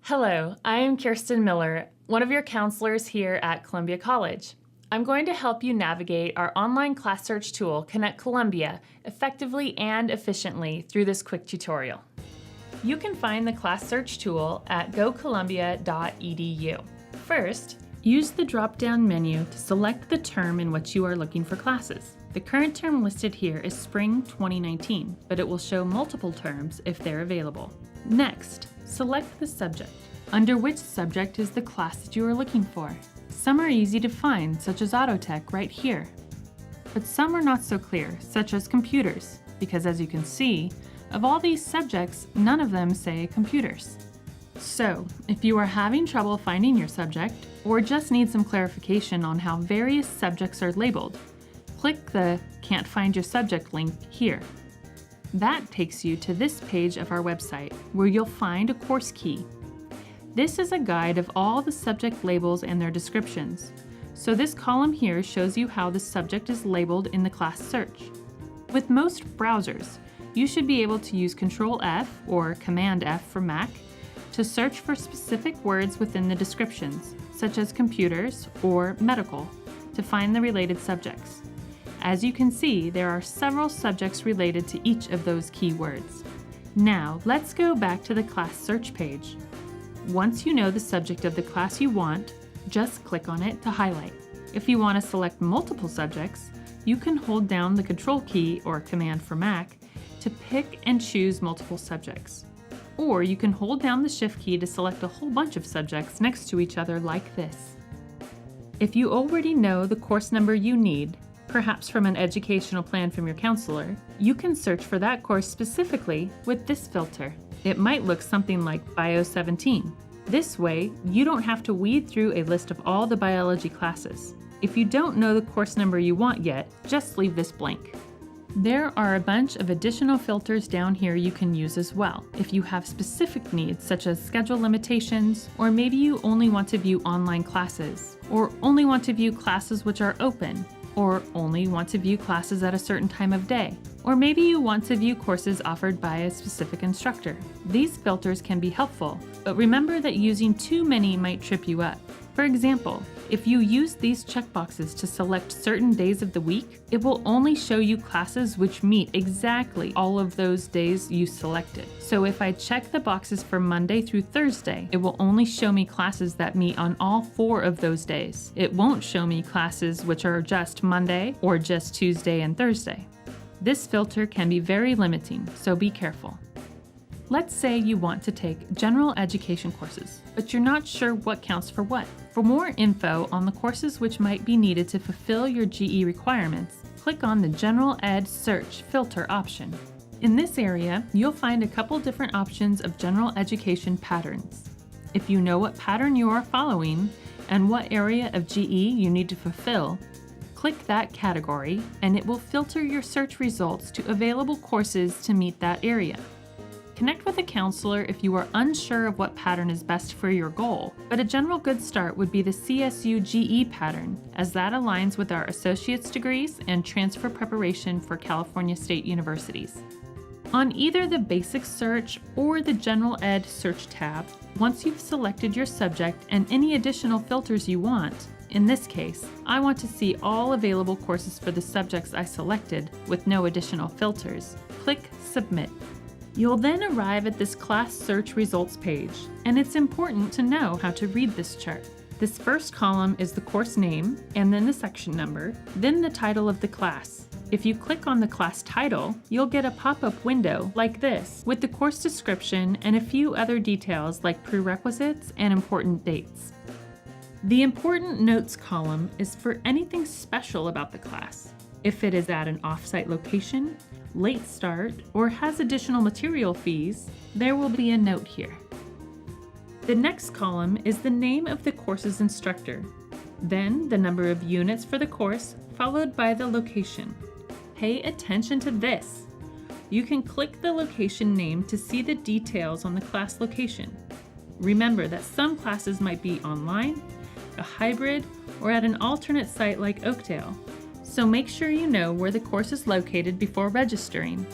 Hello, I am Kirsten Miller, one of your counselors here at Columbia College. I'm going to help you navigate our online class search tool, Connect Columbia, effectively and efficiently through this quick tutorial. You can find the class search tool at gocolumbia.edu. First, use the drop-down menu to select the term in which you are looking for classes. The current term listed here is Spring 2019, but it will show multiple terms if they're available. Next, select the subject. Under which subject is the class that you are looking for? Some are easy to find, such as Auto Tech right here. But some are not so clear, such as computers, because as you can see, of all these subjects, none of them say computers. So, if you are having trouble finding your subject, or just need some clarification on how various subjects are labeled, click the Can't Find Your Subject link here. That takes you to this page of our website, where you'll find a course key. This is a guide of all the subject labels and their descriptions. So this column here shows you how the subject is labeled in the class search. With most browsers, you should be able to use Control-F or Command-F for Mac to search for specific words within the descriptions, such as computers or medical, to find the related subjects. As you can see, there are several subjects related to each of those keywords. Now, let's go back to the class search page. Once you know the subject of the class you want, just click on it to highlight. If you want to select multiple subjects, you can hold down the Control key or Command for Mac to pick and choose multiple subjects. Or you can hold down the Shift key to select a whole bunch of subjects next to each other like this. If you already know the course number you need, perhaps from an educational plan from your counselor, you can search for that course specifically with this filter. It might look something like Bio 17. This way, you don't have to weed through a list of all the biology classes. If you don't know the course number you want yet, just leave this blank. There are a bunch of additional filters down here you can use as well, if you have specific needs such as schedule limitations, or maybe you only want to view online classes, or only want to view classes which are open, or only want to view classes at a certain time of day, or maybe you want to view courses offered by a specific instructor. These filters can be helpful, but remember that using too many might trip you up. For example, if you use these checkboxes to select certain days of the week, it will only show you classes which meet exactly all of those days you selected. So if I check the boxes for Monday through Thursday, it will only show me classes that meet on all 4 of those days. It won't show me classes which are just Monday or just Tuesday and Thursday. This filter can be very limiting, so be careful. Let's say you want to take general education courses, but you're not sure what counts for what. For more info on the courses which might be needed to fulfill your GE requirements, click on the General Ed Search filter option. In this area, you'll find a couple different options of general education patterns. If you know what pattern you are following and what area of GE you need to fulfill, click that category and it will filter your search results to available courses to meet that area. Connect with a counselor if you are unsure of what pattern is best for your goal, but a general good start would be the CSU GE pattern, as that aligns with our associate's degrees and transfer preparation for California State Universities. On either the Basic Search or the General Ed Search tab, once you've selected your subject and any additional filters you want, in this case, I want to see all available courses for the subjects I selected with no additional filters, click Submit. You'll then arrive at this class search results page, and it's important to know how to read this chart. This first column is the course name, and then the section number, then the title of the class. If you click on the class title, you'll get a pop-up window like this, with the course description and a few other details like prerequisites and important dates. The important notes column is for anything special about the class. If it is at an off-site location, late start, or has additional material fees, there will be a note here. The next column is the name of the course's instructor, then the number of units for the course, followed by the location. Pay attention to this. You can click the location name to see the details on the class location. Remember that some classes might be online, a hybrid, or at an alternate site like Oakdale. So make sure you know where the course is located before registering.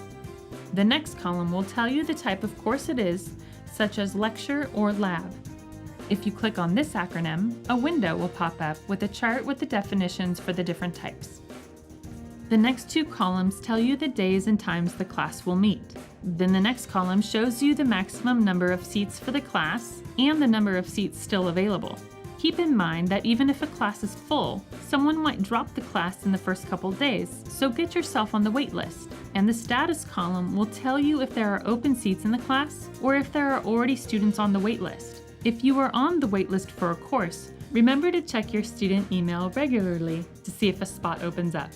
The next column will tell you the type of course it is, such as lecture or lab. If you click on this acronym, a window will pop up with a chart with the definitions for the different types. The next two columns tell you the days and times the class will meet. Then the next column shows you the maximum number of seats for the class and the number of seats still available. Keep in mind that even if a class is full, someone might drop the class in the first couple days, so get yourself on the wait list. And the status column will tell you if there are open seats in the class or if there are already students on the wait list. If you are on the wait list for a course, remember to check your student email regularly to see if a spot opens up.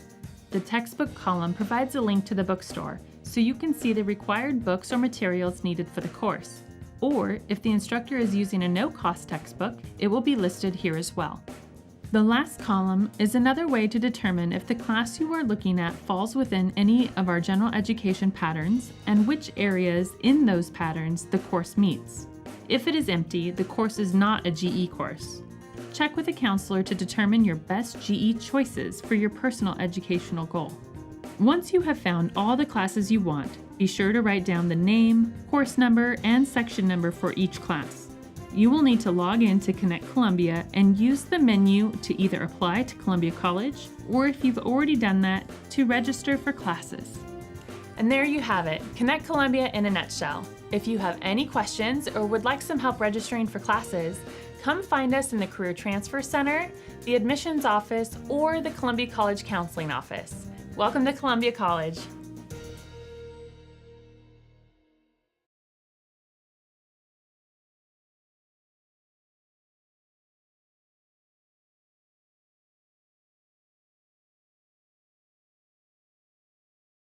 The textbook column provides a link to the bookstore, so you can see the required books or materials needed for the course. Or, if the instructor is using a no-cost textbook, it will be listed here as well. The last column is another way to determine if the class you are looking at falls within any of our general education patterns and which areas in those patterns the course meets. If it is empty, the course is not a GE course. Check with a counselor to determine your best GE choices for your personal educational goal. Once you have found all the classes you want, be sure to write down the name, course number, and section number for each class. You will need to log in to Connect Columbia and use the menu to either apply to Columbia College, or if you've already done that, to register for classes. And there you have it, Connect Columbia in a nutshell. If you have any questions or would like some help registering for classes, come find us in the Career Transfer Center, the Admissions Office, or the Columbia College Counseling Office. Welcome to Columbia College.